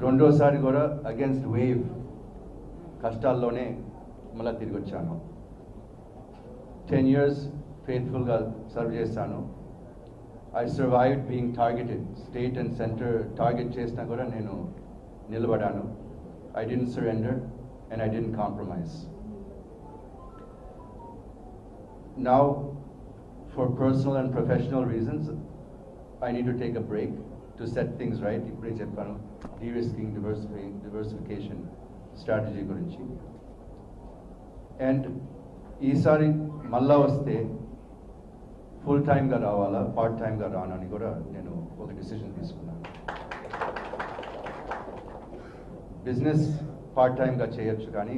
రెండోసారి కూడా against wave కష్టాల్లోనే మళ్ళీ తిరిగి వచ్చాను. 10 years ఫెయిత్ఫుల్గా సర్వ్ చేశాను. I survived being targeted. State and centre target చేసినా కూడా నేను నిలబడాను. I didn't surrender and I didn't compromise. Now, for personal and professional reasons, I need to take a break to set things right. ఇప్పుడే చెప్పాను de-risking, diversification strategy గురించి. And ఈసారి మళ్ళా వస్తే ఫుల్ టైమ్గా రావాలా, పార్ట్ టైమ్గా రానని కూడా నేను ఒక డిసిషన్ తీసుకున్నాను. బిజినెస్ పార్ట్ టైమ్గా చేయొచ్చు కానీ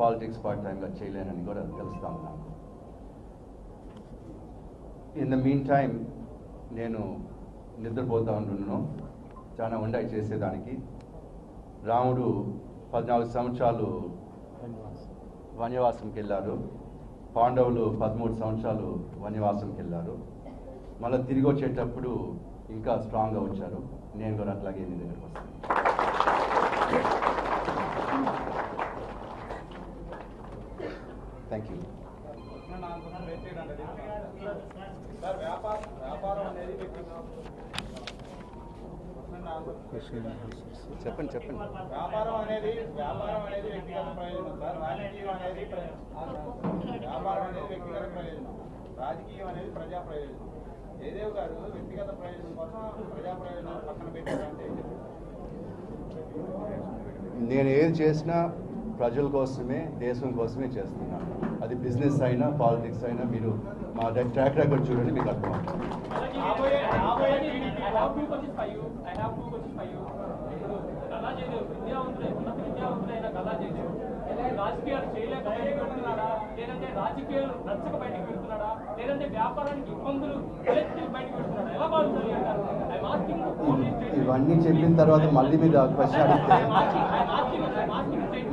పాలిటిక్స్ పార్ట్ టైమ్గా చేయలేనని కూడా తెలుస్తా ఉన్నాను. ఇన్ ద మీన్ టైమ్ నేను నిద్రపోతూ ఉంటున్నాను. చాలా ఉండాయి చేసేదానికి. రాముడు 14 సంవత్సరాలు వన్యవాసంకి వెళ్ళారు. పాండవులు 13 సంవత్సరాలు వన్యవాసంకి వెళ్ళారు. మళ్ళీ తిరిగి వచ్చేటప్పుడు ఇంకా స్ట్రాంగ్గా వచ్చారు. నేను కూడా అట్లాగే నీ దగ్గరకు వస్తాను. Thank you. చెప్పండి చెప్పండి. వ్యాపారం అనేది వ్యక్తిగత ప్రయోజనం సార్. రాజకీయం అనేది వ్యాపారం అనేది వ్యక్తిగత ప్రయోజనం, రాజకీయం అనేది ప్రజా ప్రయోజనం. జయదేవ్ గారు వ్యక్తిగత ప్రయోజనం కోసం ప్రజా ప్రయోజనాలు పక్కన పెట్టారంటే నేను ఏది చేసినా ప్రజల కోసమే, దేశం కోసమే చేస్తున్నాను. అది బిజినెస్ అయినా పాలిటిక్స్ అయినా మీరు మా ట్రాక్ రికార్డ్ చూడండి, మీకు అర్థమవుతుంది. రాజకీయాలు చేయలేక బయటకు వెళ్తున్నాడా, లేదంటే రాజకీయాలు నచ్చక బయటకు వెళ్తున్నాడా, లేదంటే వ్యాపారానికి ఇబ్బందులు బయటకు వెళ్తున్నాడా, ఎలా బాగుంటుంది అంటారు? ఇవన్నీ చెప్పిన తర్వాత మళ్ళీ మీరు క్వశ్చన్ అడిగితే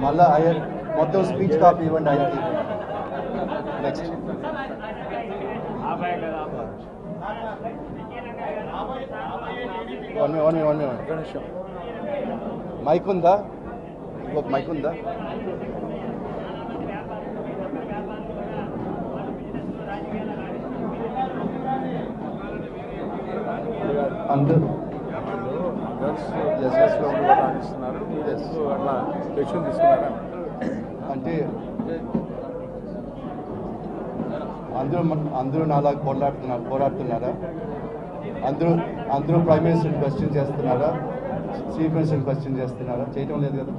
మళ్ళీ మొత్తం స్పీచ్ కాపీ ఇవ్వండి ఆయనకి. నెక్స్ట్ మైక్ ఉందా? ఇంకొక మైక్ ఉందా? అందరూ అంటే అందరూ నాలా పోరాడుతున్నారా? అందరూ ప్రైమ్ మినిస్టర్ని క్వశ్చన్ చేస్తున్నారా? చీఫ్ మినిస్టర్ని క్వశ్చన్ చేస్తున్నారా? చేయటం లేదు కదా.